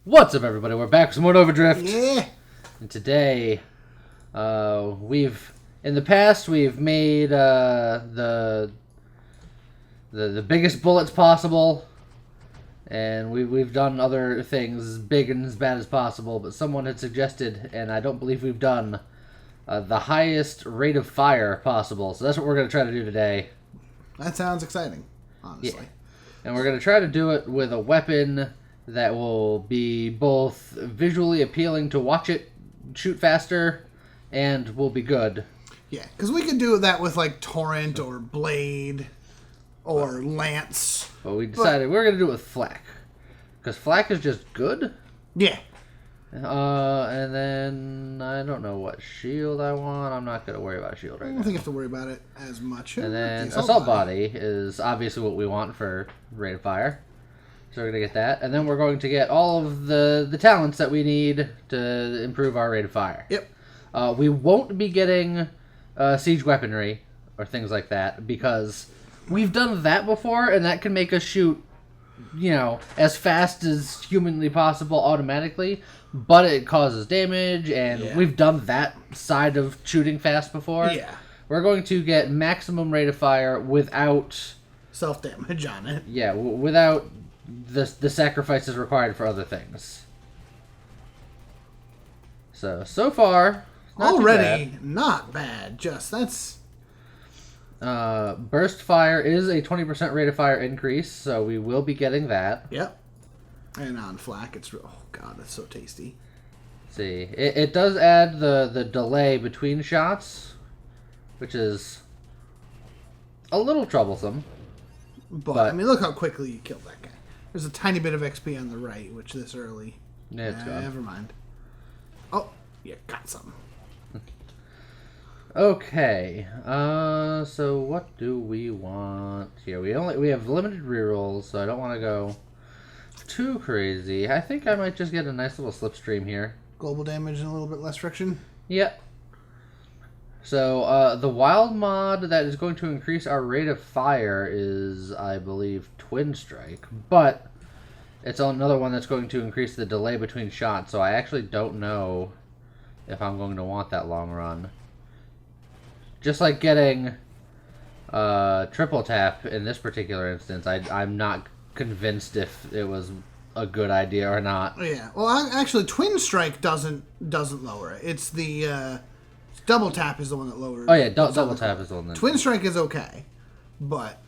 What's up, everybody? We're back with some more Overdrift. Yeah. And today, in the past we've made the biggest bullets possible, and we've done other things as big and as bad as possible. But someone had suggested, and I don't believe we've done the highest rate of fire possible. So that's what we're going to try to do today. That sounds exciting, honestly. Yeah. And we're going to try to do it with a weapon that will be both visually appealing to watch it shoot faster and will be good. Yeah, because we could do that with like Torrent or Blade or Lance. But we decided we're going to do it with Flak. Because Flak is just good. Yeah. And then I don't know what shield I want. I'm not going to worry about shield right now. I don't think you have to worry about it as much. And then Assault Body is obviously what we want for rate of fire. So we're going to get that. And then we're going to get all of the talents that we need to improve our rate of fire. Yep. We won't be getting siege weaponry or things like that because we've done that before, and that can make us shoot, as fast as humanly possible automatically, but it causes damage, and we've done that side of shooting fast before. Yeah. We're going to get maximum rate of fire without self-damage on it. Yeah, without the sacrifices required for other things. So far, already not bad. Just that's. Burst fire is a 20% rate of fire increase, so we will be getting that. Yep. And on Flak, it's that's so tasty. Let's see, it does add the delay between shots, which is a little troublesome. But I mean, look how quickly you killed that guy. There's a tiny bit of XP on the right, which this early. Yeah, it's gone. Never mind. Oh, you got something. Okay. So what do we want here? We have limited rerolls, so I don't want to go too crazy. I think I might just get a nice little slipstream here. Global damage and a little bit less friction. Yep. So the wild mod that is going to increase our rate of fire is, I believe, Twin Strike, but it's another one that's going to increase the delay between shots, so I actually don't know if I'm going to want that long run. Just like getting triple tap in this particular instance, I'm not convinced if it was a good idea or not. Yeah, well, actually, Twin Strike doesn't lower it. It's the double tap is the one that lowers. Oh yeah, double tap is the one that. Twin Strike is okay, but.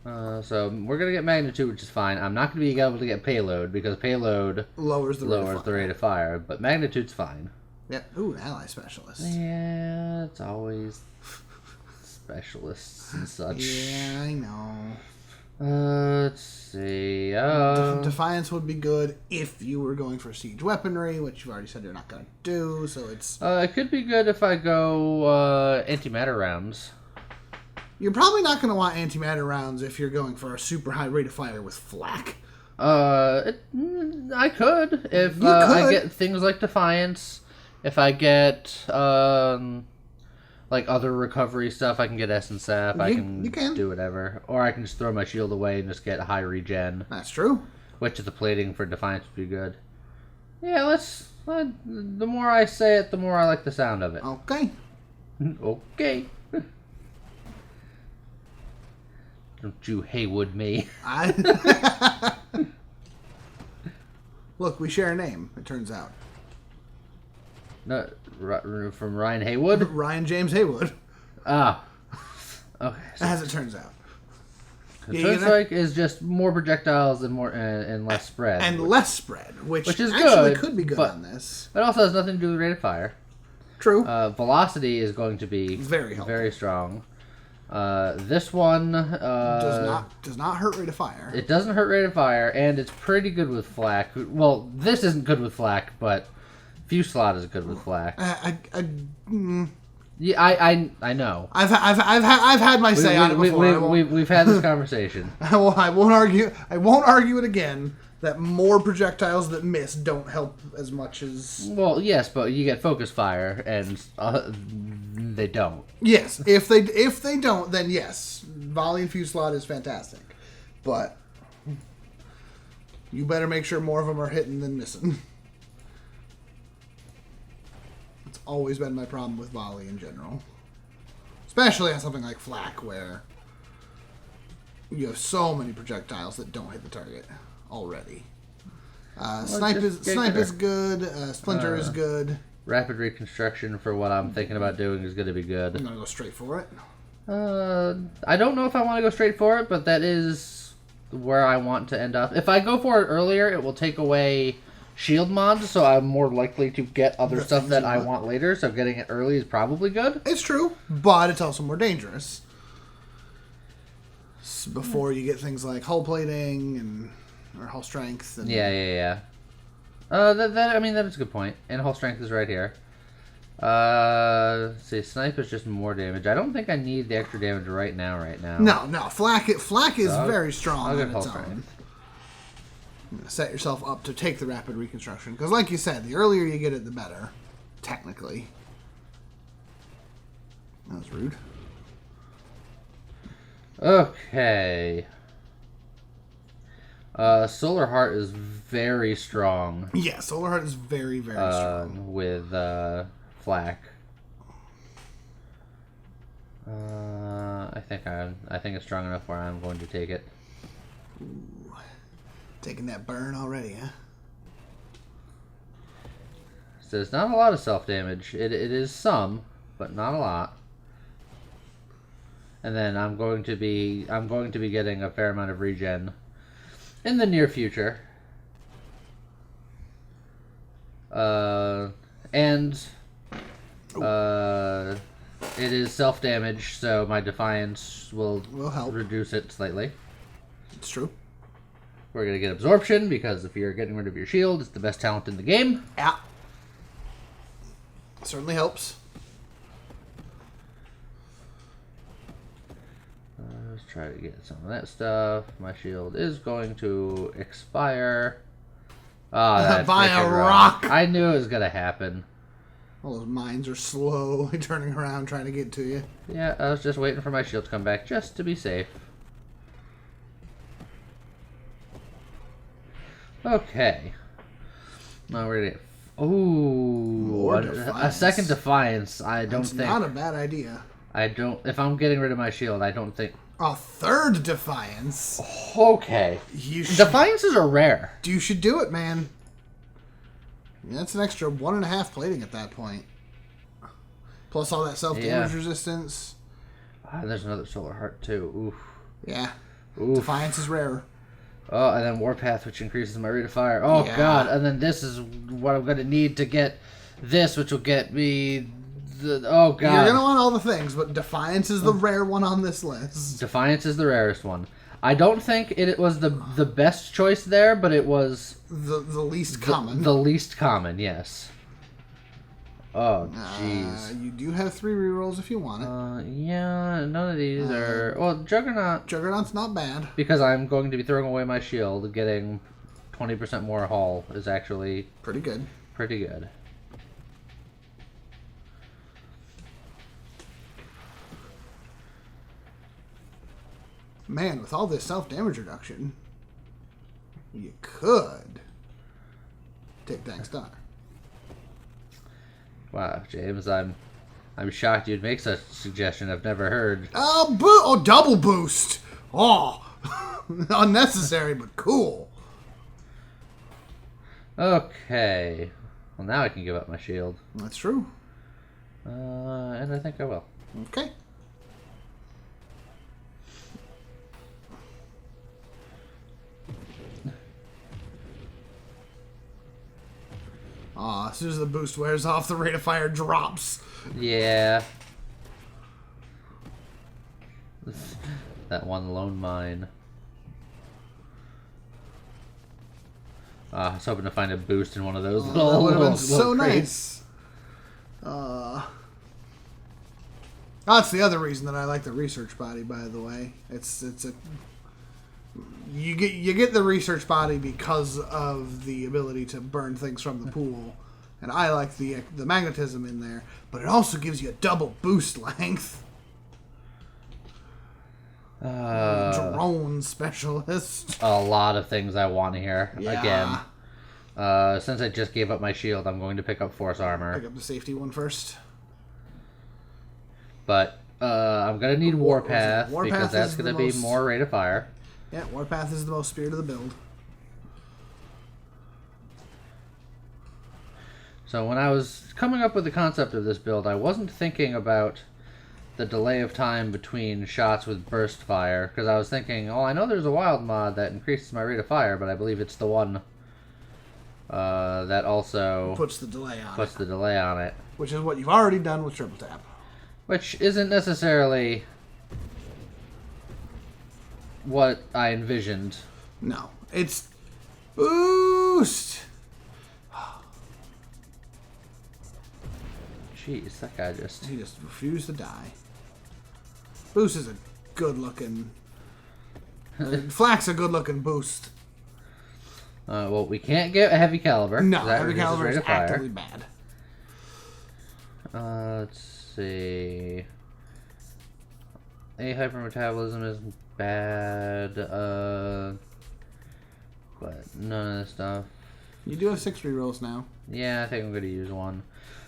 So we're gonna get magnitude, which is fine. I'm not gonna be able to get payload because payload lowers the rate of fire, but magnitude's fine. Yeah. Ooh, ally specialist. Yeah, it's always specialists and such. Yeah, I know. Let's see. Defiance would be good if you were going for siege weaponry, which you've already said you're not going to do, so it's... it could be good if I go antimatter rounds. You're probably not going to want antimatter rounds if you're going for a super high rate of fire with Flak. I could. If I get things like Defiance, if I get... like other recovery stuff, I can get Essence Sap. I can do whatever. Or I can just throw my shield away and just get high regen. That's true. Which the plating for Defiance would be good. Yeah, the more I say it, the more I like the sound of it. Okay. Okay. Don't you Haywood me. Look, we share a name, it turns out. No, from Ryan Haywood? Ryan James Haywood. Ah. Okay. So as it turns out. Twin Strike is just more projectiles and less spread. And less spread, which is actually good, could be good on this. It also has nothing to do with rate of fire. True. Velocity is going to be very strong. This one does not hurt rate of fire. It doesn't hurt rate of fire, and it's pretty good with Flak. Well, this isn't good with Flak, but Fuse Slot is good with Flak. Yeah, I know. I've had my say on it before. We've had this conversation. I won't argue. I won't argue it again. That more projectiles that miss don't help as much as. Well, yes, but you get focus fire, and they don't. Yes, if they don't, then yes, volley and fuse slot is fantastic, but You better make sure more of them are hitting than missing. It's always been my problem with volley in general. Especially on something like flak, where you have so many projectiles that don't hit the target already. Snipe is good. Splinter is good. Rapid reconstruction for what I'm thinking about doing is going to be good. I'm going to go straight for it. I don't know if I want to go straight for it, but that is where I want to end up. If I go for it earlier, it will take away shield mods, so I'm more likely to get other stuff that I want later, so getting it early is probably good. It's true, but it's also more dangerous. Before you get things like hull plating or hull strength. And Yeah. I mean, that is a good point. And hull strength is right here. See, snipe is just more damage. I don't think I need the extra damage right now. No. Flak is very strong I'll on get its hull own. strength. Set yourself up to take the rapid reconstruction. Because like you said, the earlier you get it, the better. Technically. That was rude. Okay. Solar Heart is very strong. Yeah, Solar Heart is very, very strong. With flak. I think it's strong enough where I'm going to take it. Ooh. Taking that burn already, huh? So it's not a lot of self damage. It is some, but not a lot. And then I'm going to be getting a fair amount of regen in the near future. It is self damage, so my defiance will help reduce it slightly. It's true. We're gonna get absorption because if you're getting rid of your shield, it's the best talent in the game. Yeah. Certainly helps. Let's try to get some of that stuff. My shield is going to expire. Oh, by a rock. I knew it was gonna happen. All those mines are slowly turning around trying to get to you. Yeah, I was just waiting for my shield to come back just to be safe. Okay. Now we're gonna get... Ooh, a second defiance. That's not a bad idea. I don't... If I'm getting rid of my shield, I don't think... A third defiance? Okay. Defiances are rare. You should do it, man. That's an extra 1.5 plating at that point. Plus all that self-damage resistance. There's another Solar Heart, too. Oof. Yeah. Oof. Defiance is rare. Oh, and then Warpath, which increases my rate of fire. Oh, yeah. God. And then this is what I'm going to need to get this, which will get me... Oh, God. You're going to want all the things, but Defiance is the rare one on this list. Defiance is the rarest one. I don't think it was the best choice there, but it was... The least common. The least common, yes. Oh, jeez. You do have 3 rerolls if you want it. Yeah, none of these are... Well, Juggernaut... Juggernaut's not bad. Because I'm going to be throwing away my shield, getting 20% more hull is actually... Pretty good. Pretty good. Man, with all this self-damage reduction, you could take Tank Star. Wow, James, I'm shocked you'd make such a suggestion. I've never heard. Double boost. Oh, unnecessary but cool. Okay. Well, now I can give up my shield. That's true. And I think I will. Okay. As soon as the boost wears off, the rate of fire drops. Yeah. That one lone mine. I was hoping to find a boost in one of those. That would have been so nice. That's the other reason that I like the research body, by the way. You get the research body because of the ability to burn things from the pool, and I like the magnetism in there. But it also gives you a double boost length. Drone specialist. A lot of things I want here. Yeah. Again, since I just gave up my shield, I'm going to pick up force armor. Pick up the safety one first. But I'm going to need Warpath, because that's going to be more rate of fire. Yeah, Warpath is the most spirit of the build. So when I was coming up with the concept of this build, I wasn't thinking about the delay of time between shots with burst fire, because I was thinking, oh, I know there's a wild mod that increases my rate of fire, but I believe it's the one that also puts the delay on it. Which is what you've already done with triple tap. Which isn't necessarily what I envisioned. No, it's boost. Jeez, that guy he just refused to die. Boost is a good-looking... Flak's a good-looking boost. Well, we can't get a heavy caliber. No, heavy caliber is actively bad. Let's see. A hypermetabolism is bad. But none of this stuff. You do have 6 rerolls now. Yeah, I think I'm going to use one.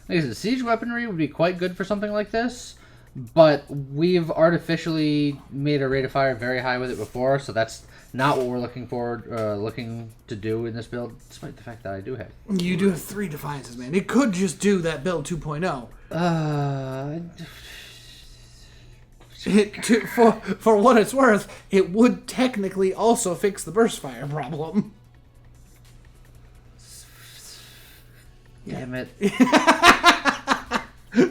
Like I said, siege weaponry would be quite good for something like this, but we've artificially made a rate of fire very high with it before, so that's not what we're looking to do in this build, despite the fact that I do have. You do have 3 defiances, man. It could just do that build 2.0. For what it's worth, it would technically also fix the burst fire problem. Damn it.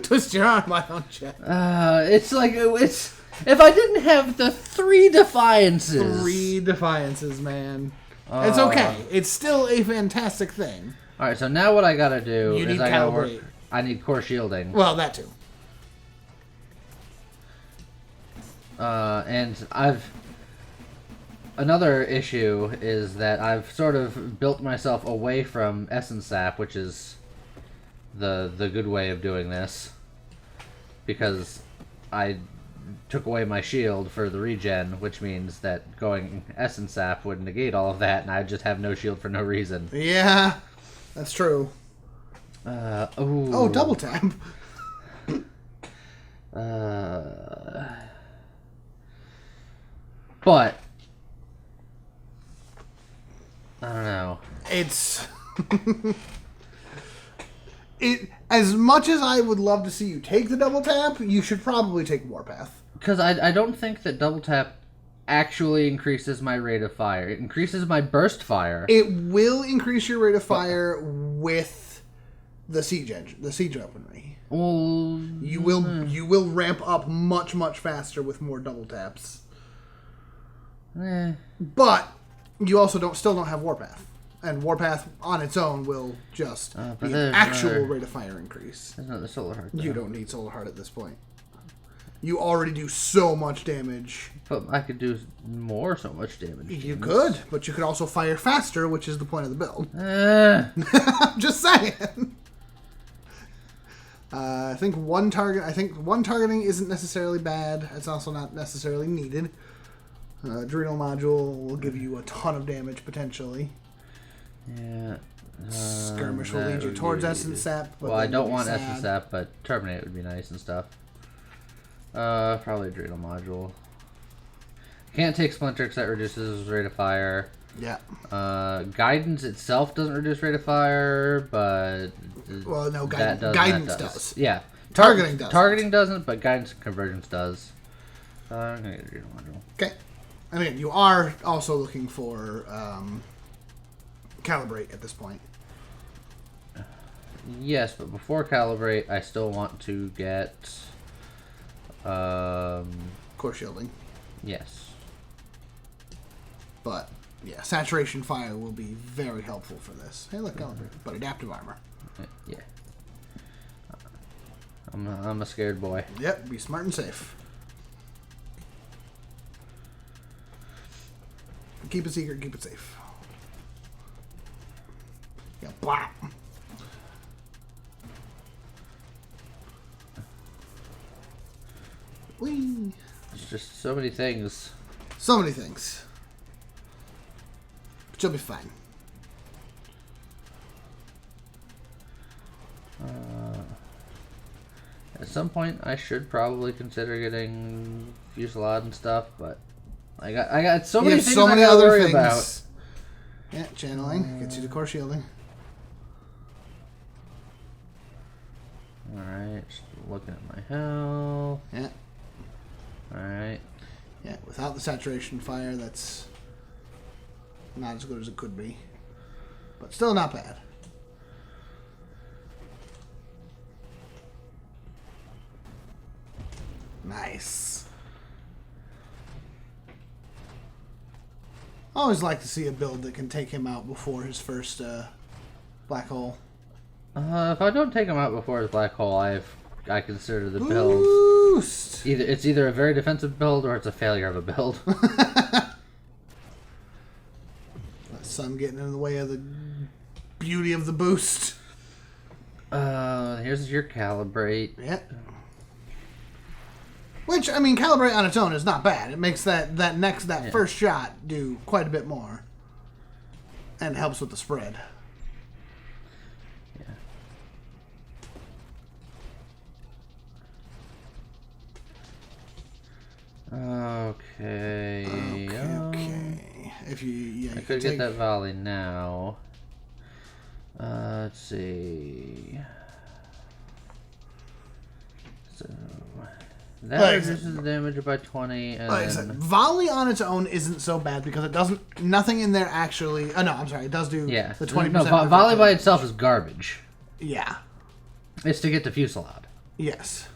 Twist your arm, why don't you? It's like, if I didn't have the 3 defiances. 3 defiances, man. It's okay. It's still a fantastic thing. Alright, so now what I gotta do is I need core shielding. Well, that too. And another issue is that I've sort of built myself away from Essence Sap, which is the good way of doing this, because I took away my shield for the regen, which means that going Essence Sap would negate all of that, and I'd just have no shield for no reason. Yeah, that's true. Oh, double tap. But I don't know. It's as much as I would love to see you take the double tap, you should probably take Warpath. Because I don't think that double tap actually increases my rate of fire. It increases my burst fire. It will increase your rate of fire with the siege weaponry. Well, you will ramp up much faster with more double taps. But you also still don't have Warpath. And Warpath on its own will just be an actual rate of fire increase. There's another Solar Heart, though. You don't need Solar Heart at this point. You already do so much damage. But I could do so much damage. You could, but you could also fire faster, which is the point of the build. I'm just saying. I think one targeting isn't necessarily bad. It's also not necessarily needed. Adrenal module will give you a ton of damage potentially. Yeah. Skirmish will lead you towards Essence Sap. Well, I don't want Essence Sap, but Terminate would be nice and stuff. Probably Adrenal module. Can't take Splinter because that reduces rate of fire. Yeah. Guidance itself doesn't reduce rate of fire, but well, no, guidance does. Yeah. Targeting does. Targeting doesn't, but guidance and convergence does. I'm gonna get Adrenal module. Okay. I mean, you are also looking for Calibrate at this point. Yes, but before Calibrate, I still want to get Core Shielding. Yes. But yeah, Saturation Fire will be very helpful for this. Hey, look, Calibrate, but Adaptive Armor. Yeah. I'm a scared boy. Yep, be smart and safe. Keep it secret, keep it safe. Yeah, blah. Whee! There's just so many things. So many things. But you'll be fine. At some point, I should probably consider getting Fusillade and stuff, but I got so many things I gotta worry about. Yeah, channeling gets you to core shielding. Alright, just looking at my health. Yeah. Alright. Yeah, without the saturation fire, that's not as good as it could be. But still not bad. Nice. I always like to see a build that can take him out before his first black hole. If I don't take him out before his black hole, I consider the build Boost! it's either a very defensive build or it's a failure of a build. The sun getting in the way of the beauty of the boost. Here's your calibrate. Yeah. Which, I mean, calibrate on its own is not bad. It makes that first shot do quite a bit more. And helps with the spread. Yeah. Okay. Okay. If I could get that volley now. Let's see. So that reduces the damage by 20. And like I said, volley on its own isn't so bad because it doesn't. Nothing in there actually. Oh no, I'm sorry. It does do the 20%. No, volley by itself is garbage. Yeah. It's to get the Fusillade. Yes.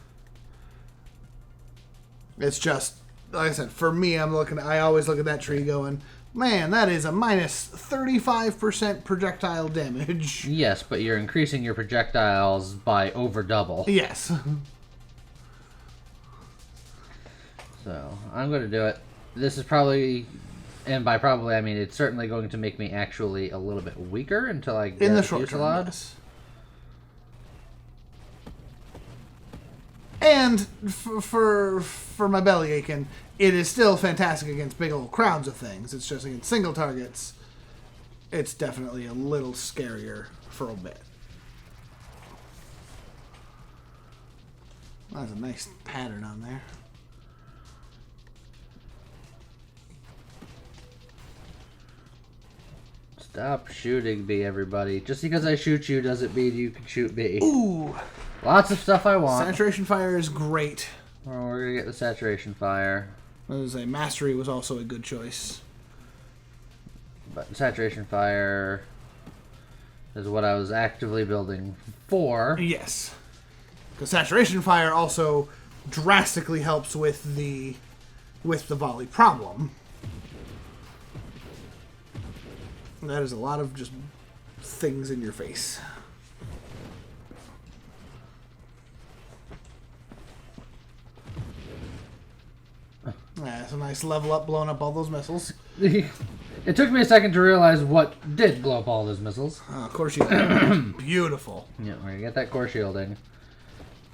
It's just like I said. For me, I always look at that tree going, man, that is a minus 35% projectile damage. Yes, but you're increasing your projectiles by over double. Yes. So, I'm going to do it. This is probably, and by probably I mean it's certainly going to make me actually a little bit weaker until I get in the short term. Yes. And for my belly aching, it is still fantastic against big old crowds of things. It's just against single targets. It's definitely a little scarier for a bit. That's a nice pattern on there. Stop shooting me, everybody. Just because I shoot you doesn't mean you can shoot me. Ooh. Lots of stuff I want. Saturation fire is great. Well, we're going to get the saturation fire. I was going to say, mastery was also a good choice. But saturation fire is what I was actively building for. Yes. Because saturation fire also drastically helps with the volley problem. That is a lot of just things in your face. Yeah, it's a nice level up, blowing up all those missiles. It took me a second to realize what did blow up all those missiles. Core shielding. Beautiful. Yeah, we're going to get that core shielding.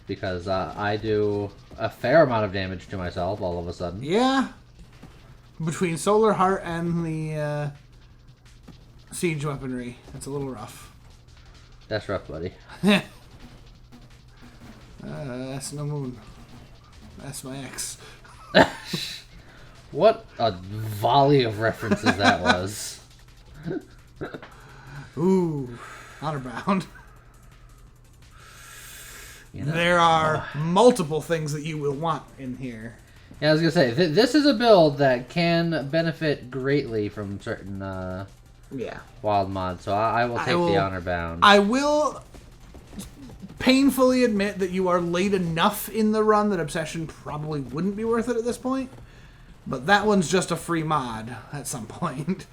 Because I do a fair amount of damage to myself all of a sudden. Yeah. Between Solar Heart and the siege weaponry, it's a little rough. That's rough, buddy. That's no moon. That's my ex. What a volley of references that was. Ooh, honor bound. You know, there are multiple things that you will want in here. Yeah, I was going to say, this is a build that can benefit greatly from certain wild mods, so I will take the honor bound. I will painfully admit that you are late enough in the run that Obsession probably wouldn't be worth it at this point, but that one's just a free mod at some point.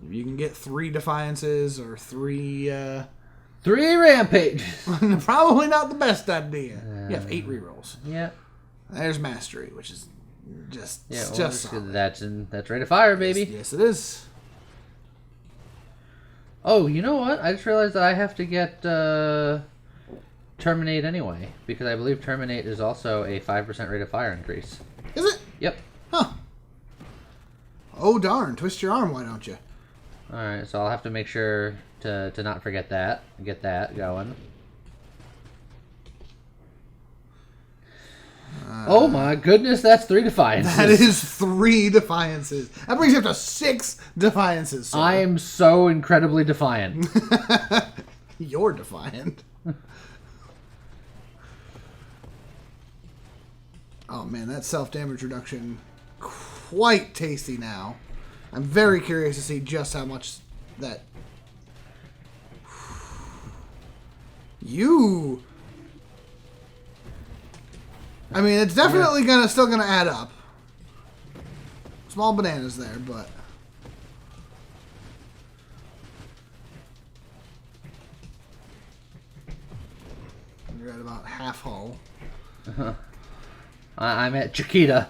You can get 3 Defiances or 3... 3 Rampage! Probably not the best idea. You have 8 rerolls. Yeah. There's Mastery, which is just solid. That's rate of fire, baby. Yes, it is. Oh, you know what? I just realized that I have to get 2 terminate anyway, because I believe terminate is also a 5% rate of fire increase. Is it? Yep. Huh. Oh darn! Twist your arm, why don't you? All right, so I'll have to make sure to not forget that. Get that going. Oh my goodness, that's 3 defiances. That is 3 defiances. That brings you up to 6 defiances. Sir. I am so incredibly defiant. You're defiant. Oh man, that self-damage reduction, quite tasty now. I'm very curious to see just how much that... You... I mean, it's definitely still gonna add up. Small bananas there, but... You're at about half hull. I'm at Chiquita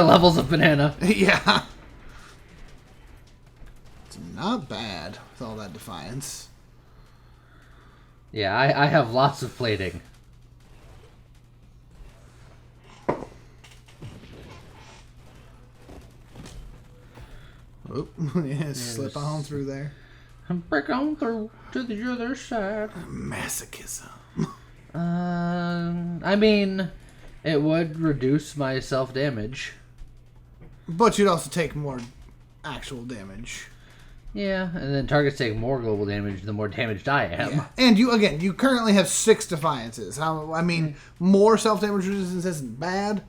levels of banana. Yeah. It's not bad with all that defiance. Yeah, I have lots of plating. Oh, yeah, slip on through there. Break on through to the other side. Masochism. I mean, it would reduce my self-damage. But you'd also take more actual damage. Yeah, and then targets take more global damage the more damaged I am. Yeah. And you currently have 6 defiances. I mean, more self-damage resistance isn't bad.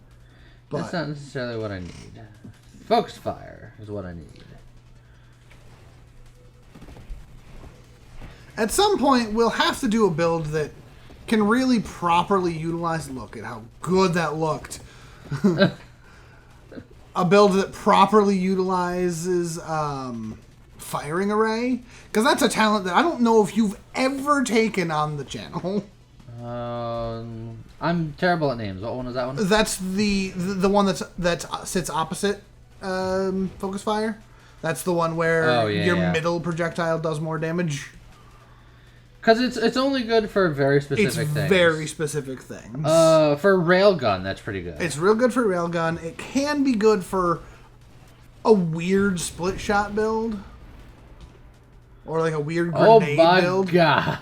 But That's not necessarily what I need. Focused fire is what I need. At some point, we'll have to do a build that can really properly utilize... Look at how good that looked. A build that properly utilizes firing array. Because that's a talent that I don't know if you've ever taken on the channel. I'm terrible at names. What one is that one? That's the one that sits opposite focus fire. That's the one where your middle projectile does more damage. Because it's only good for very specific things. It's very specific things. For railgun, that's pretty good. It's real good for railgun. It can be good for a weird split shot build. Or like a weird grenade build. Oh my god.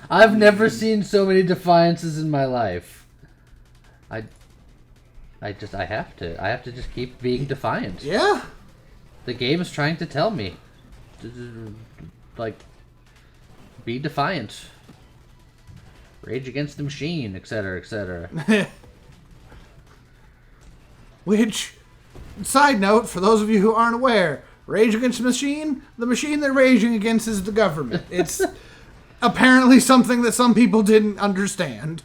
I've never seen so many defiances in my life. I have to. I have to just keep being defiant. Yeah. The game is trying to tell me. Like, be defiant. Rage against the machine, etc., etc. Which, side note, for those of you who aren't aware, Rage Against the machine they're raging against is the government. It's apparently something that some people didn't understand.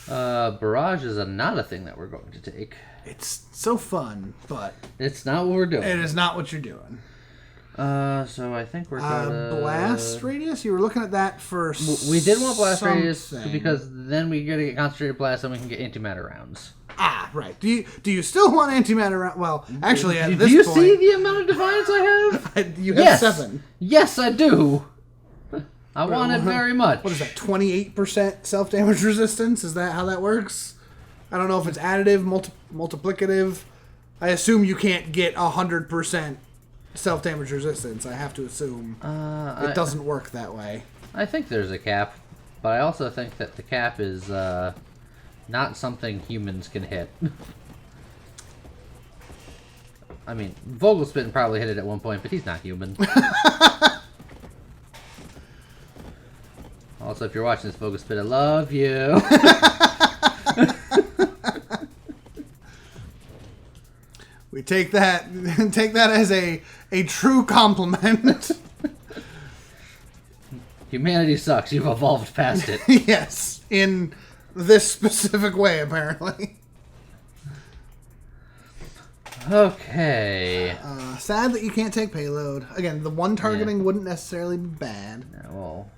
Barrage is not a thing that we're going to take. It's so fun, but... It's not what we're doing. It is not what you're doing. So I think we're gonna... Blast radius? You were looking at that for We did want blast radius because then we get concentrated blast and we can get antimatter rounds. Ah, right. Do you still want antimatter rounds? Well, actually, at this point... Do you see the amount of defiance I have? You have 7. Yes, I do. I want it very much. What is that, 28% self-damage resistance? Is that how that works? I don't know if it's additive, multiplicative. I assume you can't get 100% self-damage resistance. I have to assume it doesn't work that way. I think there's a cap, but I also think that the cap is not something humans can hit. I mean, Vogelspin probably hit it at one point, but he's not human. Also, if you're watching this, Vogelspin, I love you. We take that as a true compliment. Humanity sucks. You've evolved past it. Yes, in this specific way, apparently. Okay. Sad that you can't take payload. Again, the one targeting wouldn't necessarily be bad. Yeah, well,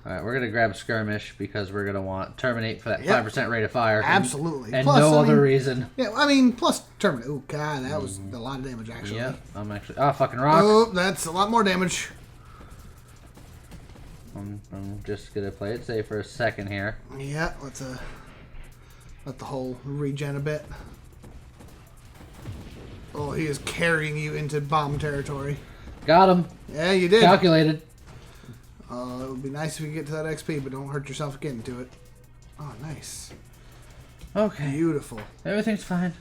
all right, we're gonna grab skirmish because we're gonna want terminate for that 5% rate of fire. Absolutely, and plus, no other reason. Yeah, I mean, plus terminate. Oh god, that was a lot of damage actually. Yep, I'm actually. Oh, fucking rock. Oh, that's a lot more damage. I'm just gonna play it safe for a second here. Yeah, let's let the whole regen a bit. Oh, he is carrying you into bomb territory. Got him. Yeah, you did. Calculated. It would be nice if you get to that XP, but don't hurt yourself getting to it. Oh, nice. Okay. Beautiful. Everything's fine.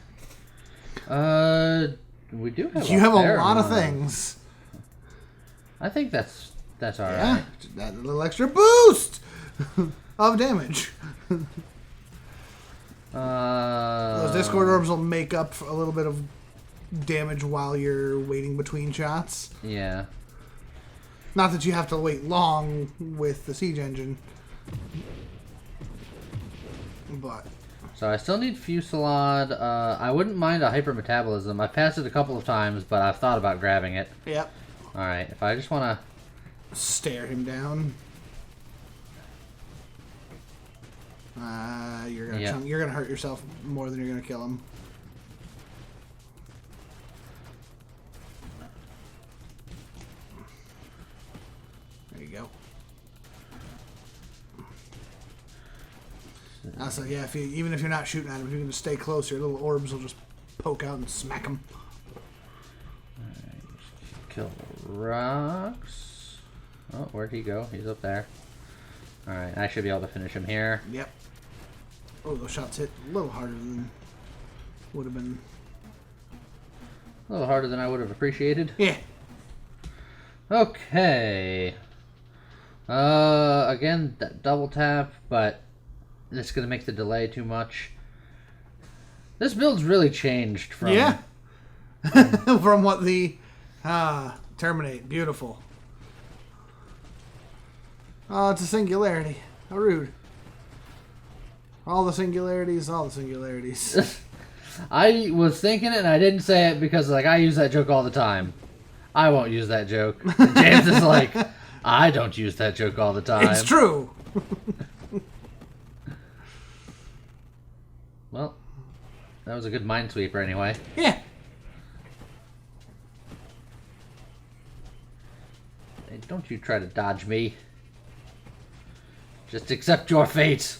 We do have. You have a lot of things. I think that's all Yeah, right. that little extra boost of damage. Those Discord orbs will make up for a little bit of damage while you're waiting between shots. Yeah. Not that you have to wait long with the siege engine, but. So I still need Fusillade. I wouldn't mind a hypermetabolism. I've passed it a couple of times, but I've thought about grabbing it. Yep. All right. If I just want to stare him down. You're gonna hurt yourself more than you're gonna kill him. There you go. So yeah, even if you're not shooting at him, if you can just stay close, your little orbs will just poke out and smack him. Alright, kill the rocks. Oh, where'd he go? He's up there. Alright, I should be able to finish him here. Yep. Oh, those shots hit a little harder than would have been. A little harder than I would have appreciated. Yeah. Okay. Again, double tap, but it's gonna make the delay too much. This build's really changed from... Yeah. From what the... terminate. Beautiful. Oh, it's a singularity. How rude. All the singularities, all the singularities. I was thinking it and I didn't say it because like I use that joke all the time. I won't use that joke. James is like, I don't use that joke all the time. It's true. Well, that was a good minesweeper anyway. Yeah. Hey, don't you try to dodge me. Just accept your fate.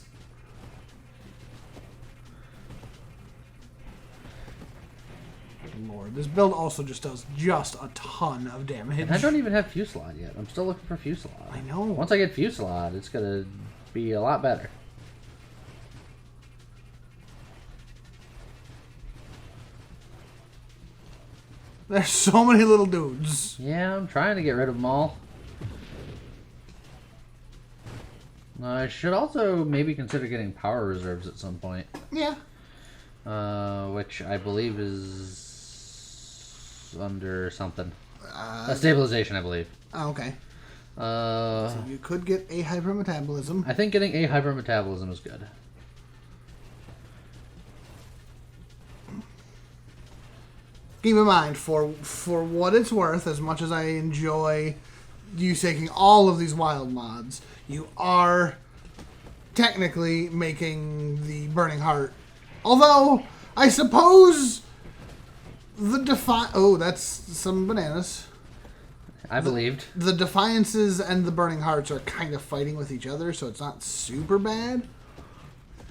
Lord, this build also just does a ton of damage. And I don't even have Fusillade yet. I'm still looking for Fusillade. I know. Once I get Fusillade, it's gonna be a lot better. There's so many little dudes. Yeah, I'm trying to get rid of them all. I should also maybe consider getting power reserves at some point. Yeah. Which I believe is under something. A stabilization, I believe. Oh, okay. So you could get a hypermetabolism. I think getting a hypermetabolism is good. Keep in mind, for what it's worth, as much as I enjoy you taking all of these wild mods, you are technically making the Burning Heart. Although, I suppose the oh, that's some bananas. I believed. The Defiances and the Burning Hearts are kind of fighting with each other, so it's not super bad.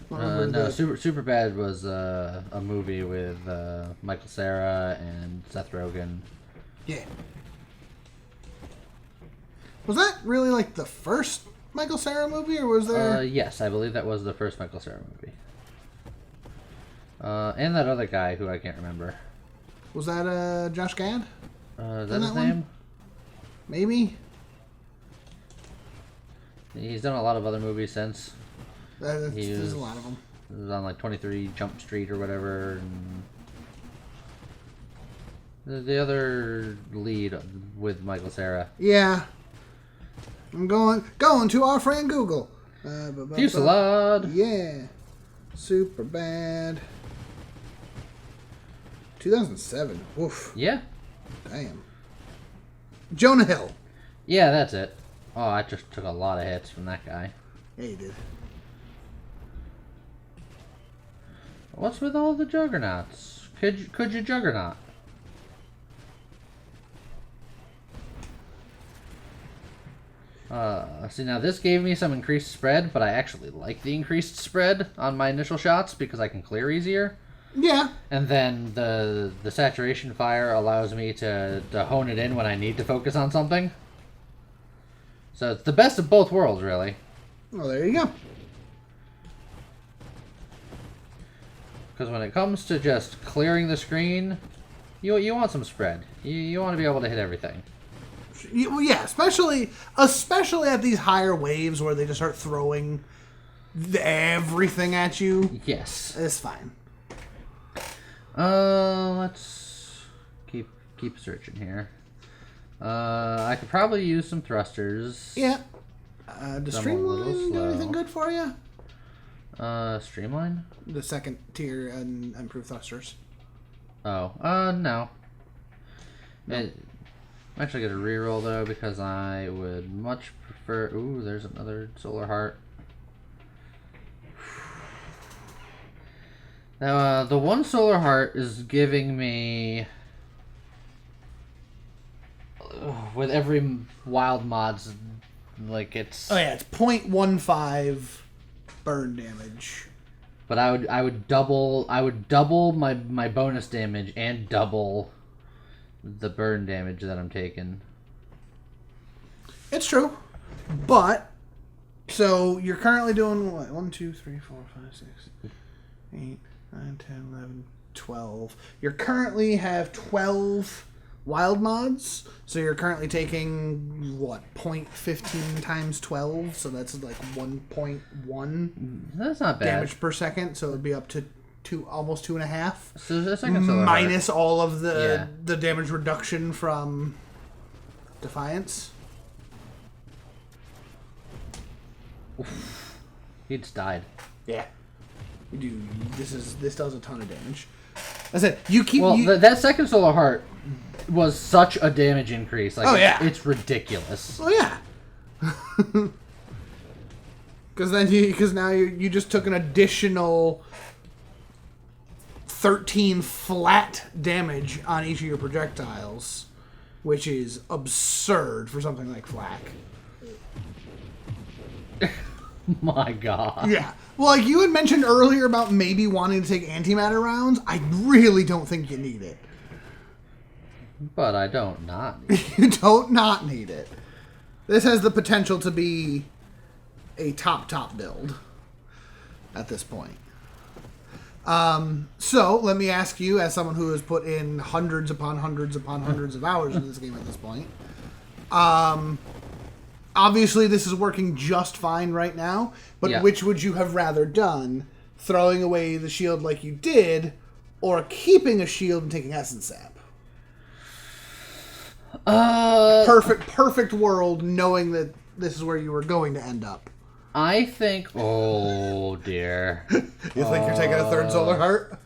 No, Superbad was a movie with Michael Cera and Seth Rogen. Yeah. Was that really like the first Michael Cera movie, or was there? Yes, I believe that was the first Michael Cera movie. And that other guy who I can't remember. Was that Josh Gad? Is that his name? Maybe. He's done a lot of other movies since. There's a lot of them. He was on like 23 Jump Street or whatever. And the other lead with Michael Cera. Yeah. I'm going to our friend Google. Fusillade. Yeah. Super bad. 2007. Woof. Yeah. Damn. Jonah Hill. Yeah, that's it. Oh, I just took a lot of hits from that guy. Yeah, you did. What's with all the juggernauts? Could you juggernaut? See, now this gave me some increased spread, but I actually like the increased spread on my initial shots because I can clear easier. Yeah. And then the saturation fire allows me to hone it in when I need to focus on something. So it's the best of both worlds, really. Well, there you go. Because when it comes to just clearing the screen, you want some spread. You want to be able to hit everything. Well, yeah, especially at these higher waves where they just start throwing everything at you. Yes. It's fine. Let's keep searching here. I could probably use some thrusters. Yeah. Does Streamline do anything good for you? Streamline? The second tier and improved thrusters. Oh, no. I'm actually going to reroll, though, because I would much prefer... Ooh, there's another Solar Heart. Now, the one Solar Heart is giving me... with every wild mod's, like, it's... Oh, yeah, it's 0.15 burn damage. But I would double my bonus damage and double the burn damage that I'm taking. It's true. But so you're currently doing what? 1, 2, 3, 4, 5, 6, 8, 9, 10, 11, 12. You currently have 12 wild mods. So you're currently taking what? 0.15 times 12, so that's like 1.1 That's not bad. damage per second, so it would be up to almost 2.5. So the second Solar minus Heart. all of the damage reduction from Defiance. He just died. Yeah. You do. This does a ton of damage. I said you keep. Well, that second Solar Heart was such a damage increase. Like, it's ridiculous. Oh yeah. Because now you just took an additional 13 flat damage on each of your projectiles, which is absurd for something like flak. My God. Yeah. Well, like you had mentioned earlier about maybe wanting to take antimatter rounds, I really don't think you need it. But I don't not need it. You don't not need it. This has the potential to be a top build at this point. So let me ask you, as someone who has put in hundreds upon hundreds upon hundreds of hours in this game at this point, obviously this is working just fine right now, but which would you have rather done? Throwing away the shield like you did, or keeping a shield and taking Essence Sap? Perfect world, knowing that this is where you were going to end up. I think... Oh, dear. You think you're taking a third Solar Heart?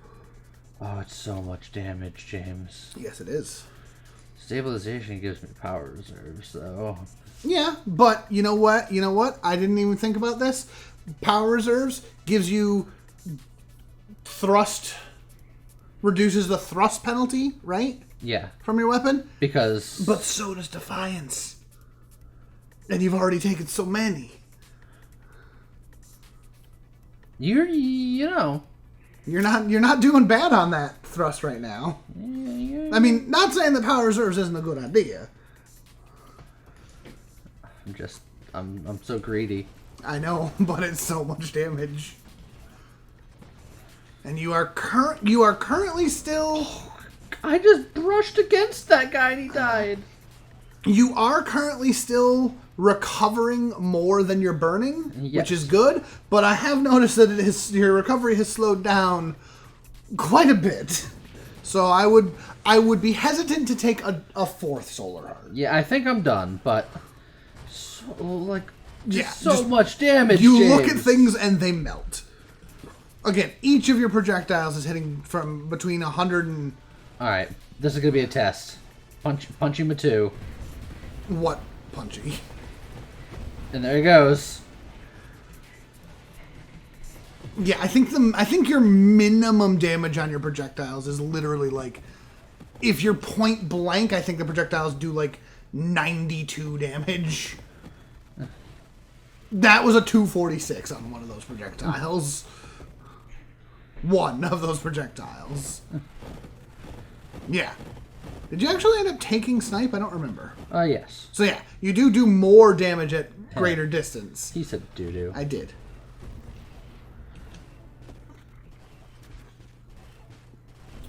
Oh, it's so much damage, James. Yes, it is. Stabilization gives me power reserves, though. Yeah, but you know what? I didn't even think about this. Power reserves gives you thrust... reduces the thrust penalty, right? Yeah. From your weapon? Because... But so does Defiance. And you've already taken so many. You're not doing bad on that thrust right now. I mean, not saying that power reserves isn't a good idea. I'm so greedy. I know, but it's so much damage. And you are currently still... I just brushed against that guy and he died. You are currently still recovering more than you're burning, which is good, but I have noticed that your recovery has slowed down quite a bit. So I would be hesitant to take a fourth Solar Heart. Yeah, I think I'm done, but just much damage. You James. look at things and they melt. Again, each of your projectiles is hitting from between 100 and... Alright, this is going to be a test. Punch him a 2. What punchy? And there he goes. Yeah, I think your minimum damage on your projectiles is literally like... If you're point blank, I think the projectiles do like 92 damage. That was a 246 on one of those projectiles. One of those projectiles. Yeah. Did you actually end up taking snipe? I don't remember. Yes. So yeah, you do more damage at greater distance. He said doo-doo. I did.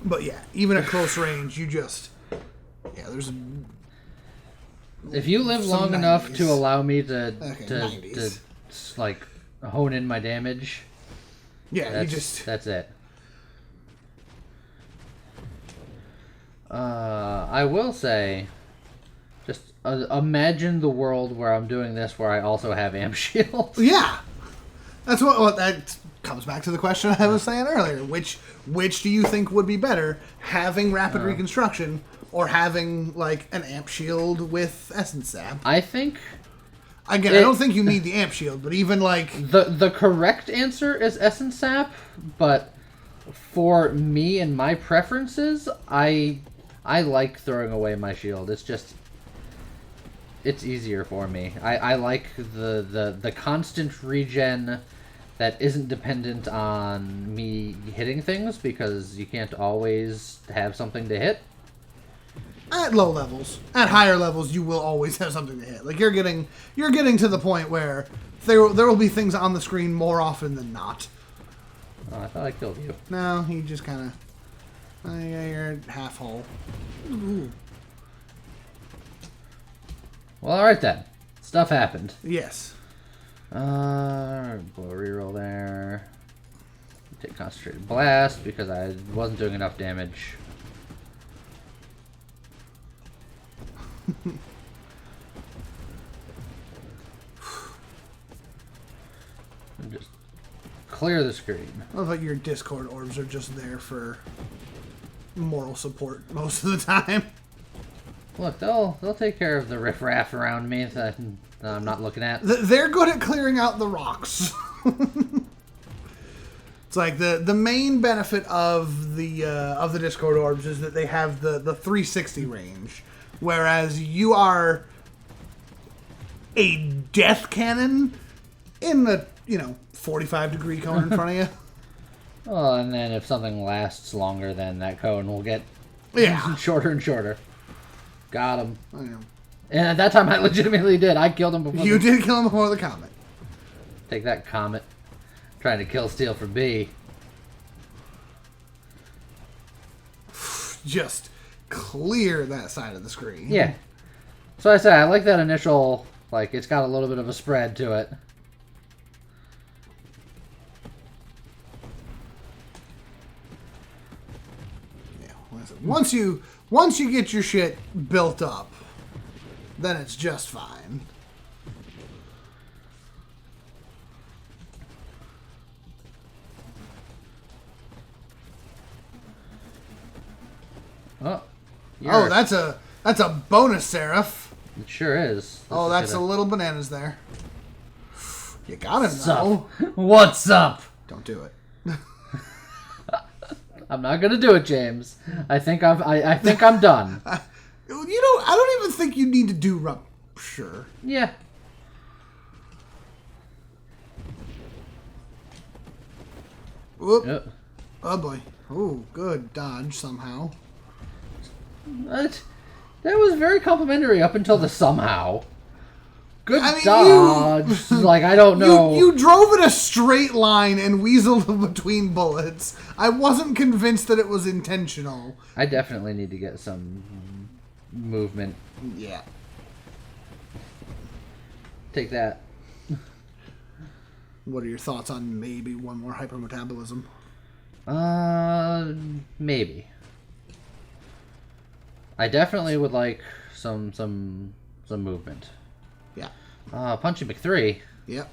But yeah, even at close range, you just... Yeah, there's... If you live Some long enough 90s. to allow me to, Okay, to 90s. like, hone in my damage, Yeah, you just... that's it. I will say, just imagine the world where I'm doing this where I also have amp shield. Yeah! That's what... Well, that comes back to the question I was saying earlier. Which do you think would be better? Having rapid reconstruction or having, like, an amp shield with essence sap? I think... Again, I don't think you need the amp shield, but even, like... The correct answer is essence sap, but for me and my preferences, I like throwing away my shield. It's just... It's easier for me. I like the constant regen that isn't dependent on me hitting things, because you can't always have something to hit. At low levels. At higher levels, you will always have something to hit. Like, you're getting to the point where there will be things on the screen more often than not. Oh, I thought I killed you. No, you just kind of... yeah, you're half whole. Ooh. Well, alright then. Stuff happened. Yes. Blow a reroll there. Take concentrated blast because I wasn't doing enough damage. And just clear the screen. I love like your Discord orbs are just there for moral support most of the time. Look, they'll take care of the riffraff around me that I'm not looking at. They're good at clearing out the rocks. It's like the main benefit of the Discord orbs is that they have the 360 range, whereas you are a death cannon in the 45-degree cone in front of you. Well, and then if something lasts longer than that cone, we'll get Yeah. shorter and shorter. Got him. I know. And at that time, I legitimately did. I killed him before. You did kill him before the comet. Take that, Comet. Trying to kill Steel for B. Just clear that side of the screen. Yeah. So I say, I like that initial, like, it's got a little bit of a spread to it. Yeah. Listen, once you get your shit built up, then it's just fine. Oh. Oh, that's a bonus seraph. It sure is. Oh, that's a little bananas there. You got him What's though. up? What's up? Don't do it. I'm not gonna do it, James. I think I'm done. I don't even think you need to do rupture. Yeah. Whoop. Yep. Oh boy. Oh, good dodge somehow. That was very complimentary up until the somehow. Good I mean, dodge. Like, I don't know. You drove in a straight line and weaseled between bullets. I wasn't convinced that it was intentional. I definitely need to get some movement. Yeah. Take that. What are your thoughts on maybe one more hypermetabolism? Maybe. I definitely would like some movement. Yeah. Punchy McThree. Yep.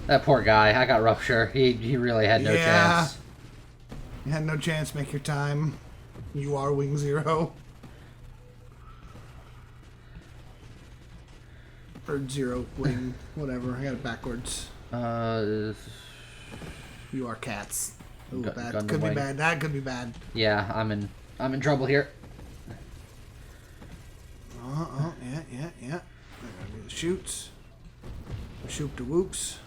That poor guy. I got rupture. He really had no chance. You had no chance. Make your time. You are Wing Zero. Or Zero Wing. Whatever. I got it backwards. You are Cats. Ooh, that could be bad. That could be bad. Yeah, I'm in trouble here. the shoots. Shoop to whoops.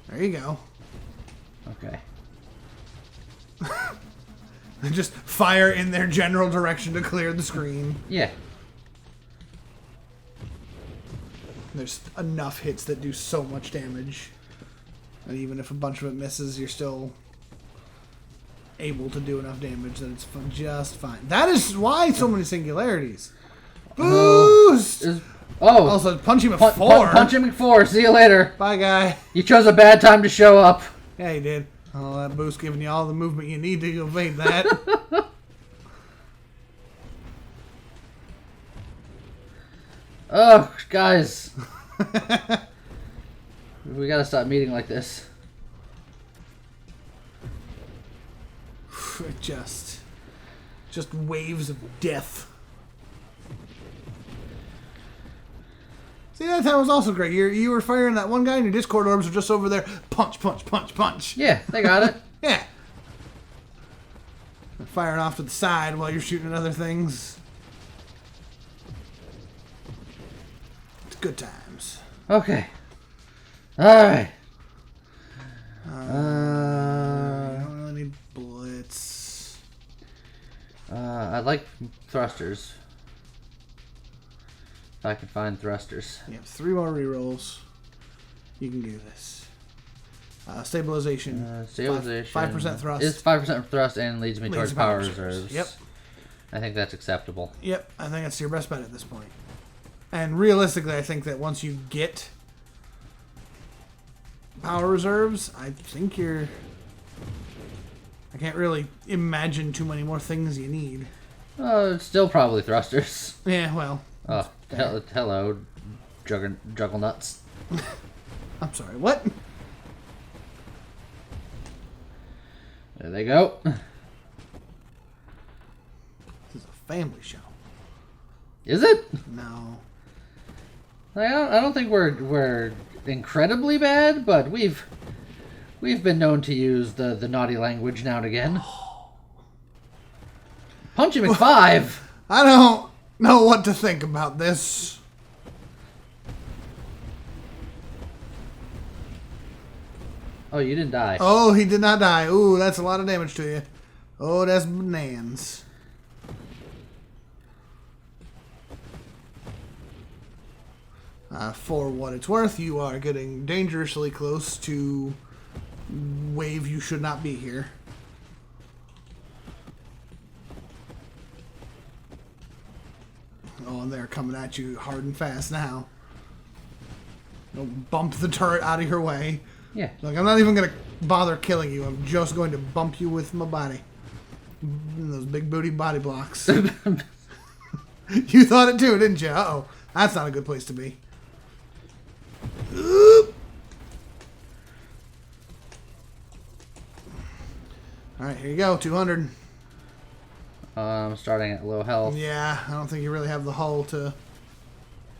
There you go. Okay. Just fire in their general direction to clear the screen. Yeah. There's enough hits that do so much damage. And even if a bunch of it misses, you're still able to do enough damage that it's just fine. That is why so many singularities. Boost! Also, punch him at 4. Punch him at 4. See you later. Bye, guy. You chose a bad time to show up. Yeah, you did. Oh, that boost giving you all the movement you need to evade that. Oh, guys. We gotta stop meeting like this. Just waves of death. See, that time was also great. You were firing that one guy, and your Discord orbs were just over there. Punch, punch, punch, punch. Yeah, they got it. Yeah. Firing off to the side while you're shooting at other things. It's good times. Okay. Alright. I don't really need bullets. I like thrusters. If I can find thrusters. You have 3 more rerolls. You can do this. Stabilization. Stabilization. 5% thrust. It's 5% thrust and leads me towards power reserves. Yep. I think that's acceptable. Yep. I think that's your best bet at this point. And realistically, I think that once you get power reserves, I think you're... I can't really imagine too many more things you need. It's still probably thrusters. Yeah, well... Oh, hello, juggle nuts. I'm sorry, what? There they go. This is a family show. Is it? No. I don't think we're incredibly bad, but we've been known to use the naughty language now and again. Punch him at 5. I don't know what to think about this. Oh, you didn't die. Oh, he did not die. Ooh, that's a lot of damage to you. Oh, that's bananas. For what it's worth, you are getting dangerously close to wave you should not be here. Oh, and they're coming at you hard and fast now. Don't bump the turret out of your way. Yeah. Like, I'm not even going to bother killing you. I'm just going to bump you with my body. Those big booty body blocks. You thought it too, didn't you? Uh-oh. That's not a good place to be. Alright, here you go. 200. I'm starting at low health. Yeah, I don't think you really have the hull to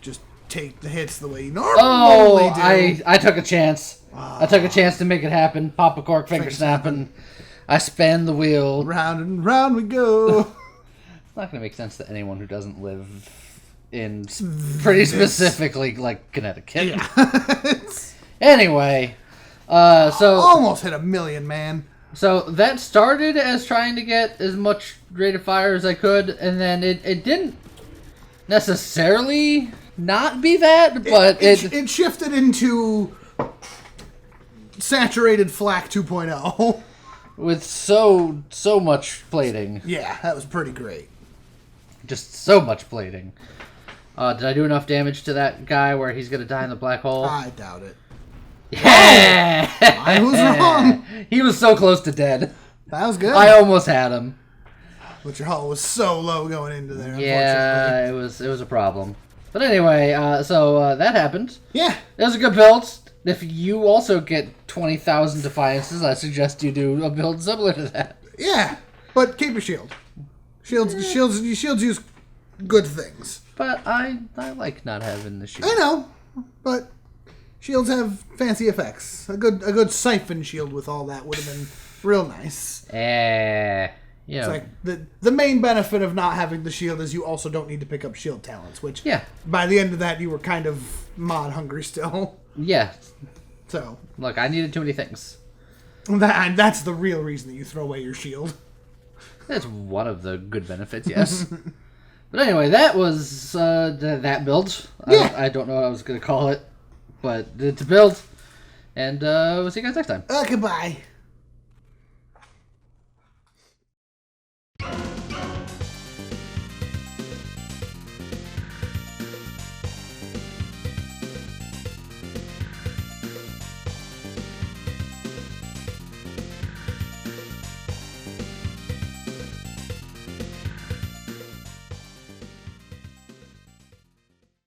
just take the hits the way you normally do. I took a chance. I took a chance to make it happen. Pop a cork, finger snapping. I span the wheel. Round and round we go. It's not going to make sense to anyone who doesn't live in pretty specifically, like, Connecticut. Yeah. Anyway, so... Almost hit 1,000,000, man. So that started as trying to get as much rate of fire as I could, and then it didn't necessarily not be that, but it shifted into saturated flak 2.0. With so much plating. Yeah, that was pretty great. Just so much plating. Did I do enough damage to that guy where he's gonna die in the black hole? I doubt it. Yeah! I was wrong. He was so close to dead. That was good. I almost had him. But your hull was so low going into there. Yeah, it was a problem. But anyway, so that happened. Yeah. It was a good build. If you also get 20,000 defiances, I suggest you do a build similar to that. Yeah, but keep your shield. Shields use good things. But I like not having the shield. I know, but shields have fancy effects. A good siphon shield with all that would have been real nice. Yeah. It's like the main benefit of not having the shield is you also don't need to pick up shield talents, which by the end of that you were kind of mod hungry still. Yeah. So look, I needed too many things. That's the real reason that you throw away your shield. That's one of the good benefits, yes. But anyway, that was that build. Yeah. I don't know what I was going to call it, but it's a build. And we'll see you guys next time. Goodbye.